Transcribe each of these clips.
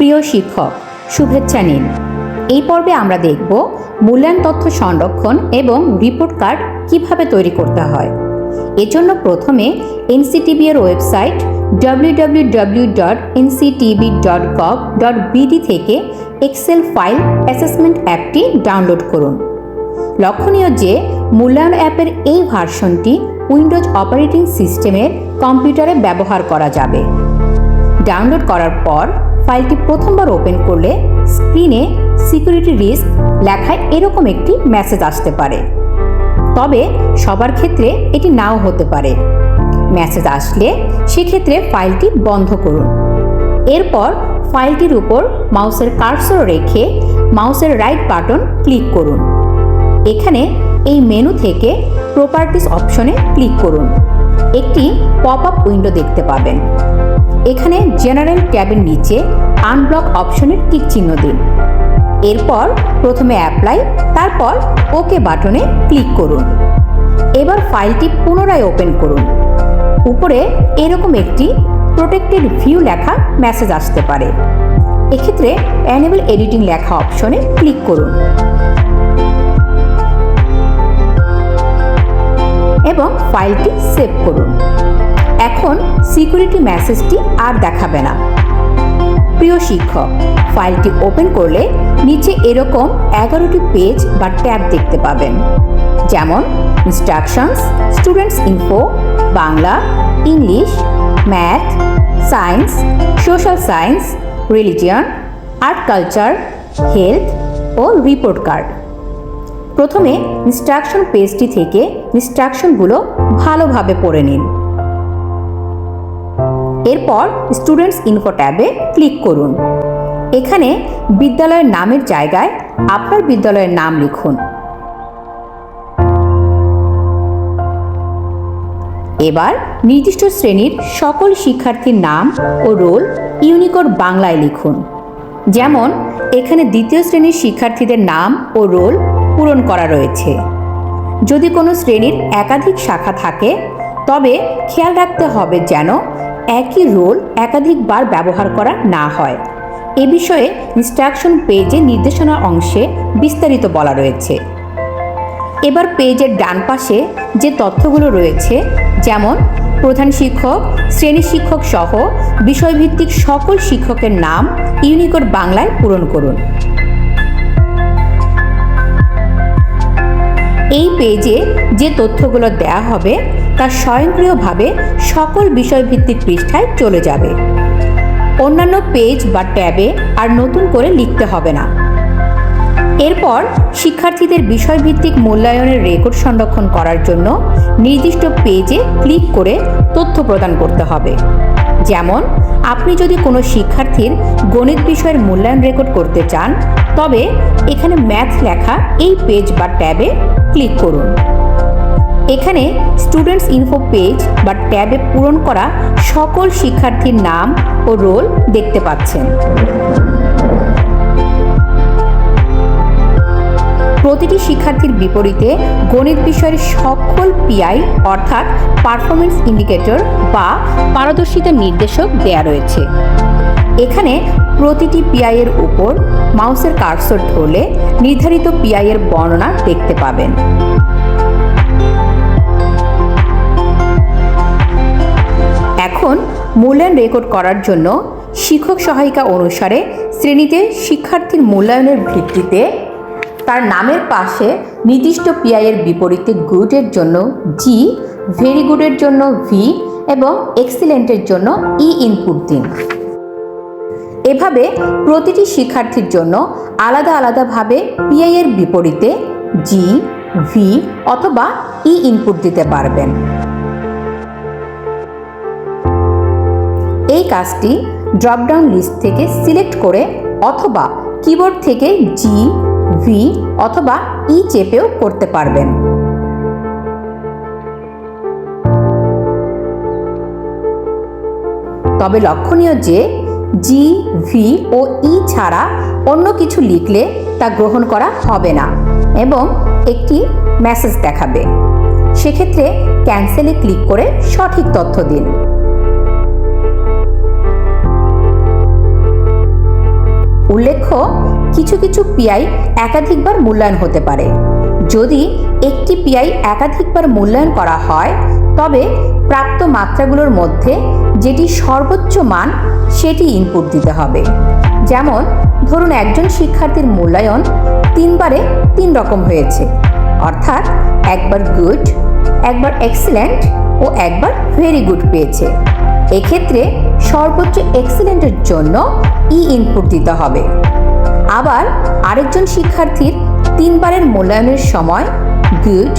প্রিয় শিক্ষক, শুভেচ্ছা নিন। এই পর্বে আমরা দেখব মূল্যায়ন তথ্য সংরক্ষণ এবং রিপোর্ট কার্ড কিভাবে তৈরি করতে হয়। এজন্য প্রথমে এনসিটিবি এর ওয়েবসাইট www.nctb.gov.bd থেকে এক্সেল ফাইল অ্যাসেসমেন্ট অ্যাপটি ডাউনলোড করুন। লক্ষণীয় যে মূল্যায়ন অ্যাপের এই ভার্সনটি উইন্ডোজ অপারেটিং সিস্টেমের কম্পিউটারে ব্যবহার করা যাবে। ডাউনলোড করার পর ফাইলটি প্রথমবার ওপেন করলে স্ক্রিনে সিকিউরিটি রিস্ক লেখায় এরকম একটি মেসেজ আসতে পারে, তবে সবার ক্ষেত্রে এটি নাও হতে পারে। মেসেজ আসলে সেক্ষেত্রে ফাইলটি বন্ধ করুন। এরপর ফাইলটির উপর মাউসের কার্সর রেখে মাউসের রাইট বাটন ক্লিক করুন। এখানে এই মেনু থেকে প্রপার্টিস অপশনে ক্লিক করুন। একটি পপ আপ উইন্ডো দেখতে পাবেন। এখানে জেনারেল ট্যাবের নিচে আনব্লক অপশনের টিক চিহ্ন দিন। এরপর প্রথমে অ্যাপ্লাই, তারপর ওকে বাটনে ক্লিক করুন। এবার ফাইলটি পুনরায় ওপেন করুন। উপরে এরকম একটি প্রোটেক্টেড ভিউ লেখা মেসেজ আসতে পারে। এক্ষেত্রে এনেবল এডিটিং লেখা অপশনে ক্লিক করুন এবং ফাইলটি সেভ করুন। এখন সিকিউরিটি মেসেজটি আর দেখাবে না। প্রিয় শিক্ষক, ফাইলটি ওপেন করলে নিচে এরকম 11টি পেজ বা ট্যাব দেখতে পাবেন, যেমন instructions, students info, Bangla, English, math, science, social science, religion, art culture, health ও রিপোর্ট কার্ড। প্রথমে ইনস্ট্রাকশন পেজটি থেকে ইনস্ট্রাকশনগুলো ভালোভাবে পড়ে নিন। এরপর স্টুডেন্টস ইনফো ট্যাবে ক্লিক করুন। এখানে বিদ্যালয়ের নামের জায়গায় আপনার বিদ্যালয়ের নাম লিখুন। এবার নির্দিষ্ট শ্রেণীর সকল শিক্ষার্থীর নাম ও রোল ইউনিকোড বাংলায় লিখুন। যেমন এখানে দ্বিতীয় শ্রেণীর শিক্ষার্থীদের নাম ও রোল পূরণ করা রয়েছে। যদি কোনো শ্রেণীর একাধিক শাখা থাকে তবে খেয়াল রাখতে হবে যেন একই রোল একাধিকবার ব্যবহার করা না হয়। এ বিষয়ে ইনস্ট্রাকশন পেজে নির্দেশনা অংশে বিস্তারিত বলা রয়েছে। এবার পেজের ডান পাশে যে তথ্যগুলো রয়েছে, যেমন প্রধান শিক্ষক, শ্রেণী শিক্ষক সহ বিষয়ভিত্তিক সকল শিক্ষকের নাম ইউনিকোড বাংলায় পূরণ করুন। এই পেজে যে তথ্যগুলো দেওয়া হবে তা স্বয়ংক্রিয়ভাবে সকল বিষয়ভিত্তিক পৃষ্ঠায় চলে যাবে। অন্যান্য পেজ বা ট্যাবে আর নতুন করে লিখতে হবে না। এরপর শিক্ষার্থীদের বিষয়ভিত্তিক মূল্যায়নের রেকর্ড সংরক্ষণ করার জন্য নির্দিষ্ট পেজে ক্লিক করে তথ্য প্রদান করতে হবে। যেমন আপনি যদি কোনো শিক্ষার্থীর গণিত বিষয়ের মূল্যায়ন রেকর্ড করতে চান, তবে এখানে ম্যাথ লেখা এই পেজ বা ট্যাবে ক্লিক করুন। এখানে স্টুডেন্টস ইনফো পেজ বা ট্যাবে পূরণ করা সকল শিক্ষার্থীর নাম ও রোল দেখতে পাচ্ছেন। প্রতিটি শিক্ষার্থীর বিপরীতে গণিত বিষয়ের সকল পিআই অর্থাৎ পারফরমেন্স ইন্ডিকেটর বা পারদর্শিতা নির্দেশক দেয়া রয়েছে। এখানে প্রতিটি পিআই এর উপর মাউসের কার্সর ধরলে নির্ধারিত পিআই এর বর্ণনা দেখতে পাবেন। এখন মূল্যায়ন রেকর্ড করার জন্য শিক্ষক সহায়িকা অনুসারে শ্রেণীতে শিক্ষার্থীর মূল্যায়নের ভিত্তিতে তার নামের পাশে নির্দিষ্ট পিআই এর বিপরীতে গুডের জন্য জি, ভেরি গুডের জন্য ভি এবং এক্সিলেন্টের জন্য ই ইনপুট দিন। এভাবে প্রতিটি শিক্ষার্থীর জন্য আলাদা আলাদাভাবে পিআই এর বিপরীতে জি, ভি অথবা ই ইনপুট দিতে পারবেন। এই কাজটি ড্রপডাউন লিস্ট থেকে সিলেক্ট করে অথবা কিবোর্ড থেকে জি, ভি অথবা ই চেপেও করতে পারবেন। তবে লক্ষণীয় যে জি, ভি ও ই ছাড়া অন্য কিছু লিখলে তা গ্রহণ করা হবে না এবং একটি মেসেজ দেখাবে। সেক্ষেত্রে ক্যান্সেলে ক্লিক করে সঠিক তথ্য দিন। উল্লেখ্য, কিছু কিছু পিআই একাধিকবার মূল্যায়ন হতে পারে। যদি একটি পিআই একাধিকবার মূল্যায়ন করা হয়, তবে প্রাপ্ত মাত্রাগুলোর মধ্যে যেটি সর্বোচ্চ মান সেটি ইনপুট দিতে হবে। যেমন ধরুন একজন শিক্ষার্থীর মূল্যায়ন 3 বারে 3 রকম হয়েছে, অর্থাৎ একবার গুড, একবার এক্সিলেন্ট ও একবার ভেরি গুড পেয়েছে। এক্ষেত্রে সর্বোচ্চ এক্সিলেন্টের জন্য ইনপুট দিতে হবে। আবার আরেকজন শিক্ষার্থীর 3 বারের মূল্যায়নের সময় গুড,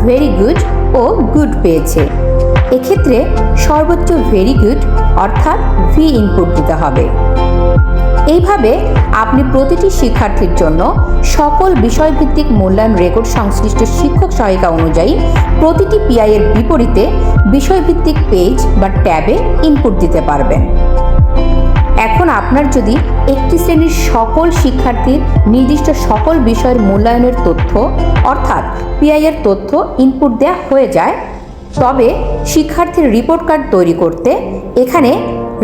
ভেরি গুড ও গুড পেয়েছে। এক্ষেত্রে সর্বোচ্চ ভেরি গুড অর্থাৎ ভি ইনপুট দিতে হবে। এইভাবে আপনি প্রতিটি শিক্ষার্থীর জন্য সকল বিষয়ভিত্তিক মূল্যায়ন রেকর্ড সংশ্লিষ্ট শিক্ষক সহায়িকা অনুযায়ী প্রতিটি পিআই এর বিপরীতে বিষয়ভিত্তিক পেজ বা ট্যাবে ইনপুট দিতে পারবেন। এখন আপনার যদি একটি শ্রেণীর সকল শিক্ষার্থীর নির্দিষ্ট সকল বিষয়ের মূল্যায়নের তথ্য অর্থাৎ পিআই এর তথ্য ইনপুট দেওয়া হয়ে যায়, তবে শিক্ষার্থীর রিপোর্ট কার্ড তৈরি করতে এখানে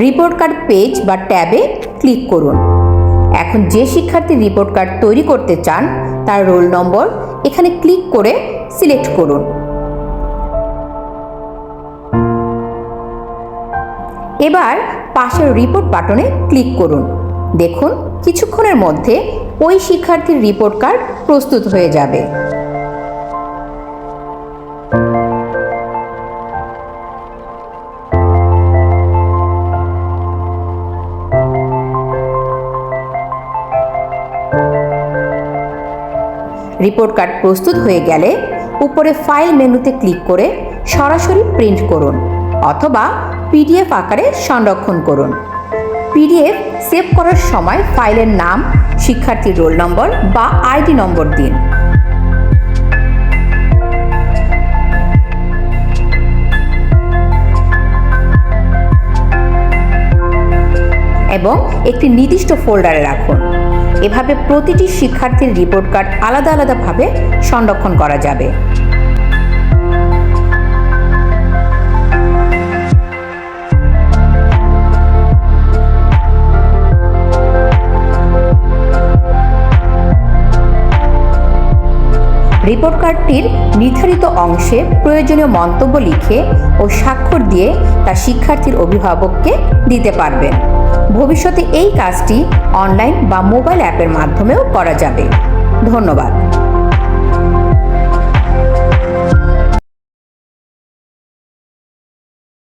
রিপোর্ট কার্ড পেজ বা ট্যাবে ক্লিক করুন। এখন যে শিক্ষার্থী রিপোর্ট কার্ড তৈরি করতে চান তার রোল নম্বর এখানে ক্লিক করে সিলেক্ট করুন। এবার পাশের রিপোর্ট বাটনে ক্লিক করুন। দেখুন কিছুক্ষণের মধ্যে ওই শিক্ষার্থীর রিপোর্ট কার্ড প্রস্তুত হয়ে যাবে। রিপোর্ট কার্ড প্রস্তুত হয়ে গেলে উপরে ফাইল মেনুতে ক্লিক করে সরাসরি প্রিন্ট করুন অথবা পিডিএফ আকারে সংরক্ষণ করুন। পিডিএফ সেভ করার সময় ফাইলের নাম, শিক্ষার্থীর রোল নম্বর বা আইডি নম্বর দিন। এবং একটি নির্দিষ্ট ফোল্ডারে রাখুন। এভাবে প্রতিটি শিক্ষার্থীর রিপোর্ট কার্ড আলাদা আলাদাভাবে সংরক্ষণ করা যাবে। রিপোর্ট কার্ডটির নির্ধারিত অংশে প্রয়োজনীয় মন্তব্য লিখে ও স্বাক্ষর দিয়ে তা শিক্ষার্থীর অভিভাবককে দিতে পারবেন। ভবিষ্যতে এই কাজটি অনলাইন বা মোবাইল অ্যাপের মাধ্যমেও করা যাবে। ধন্যবাদ।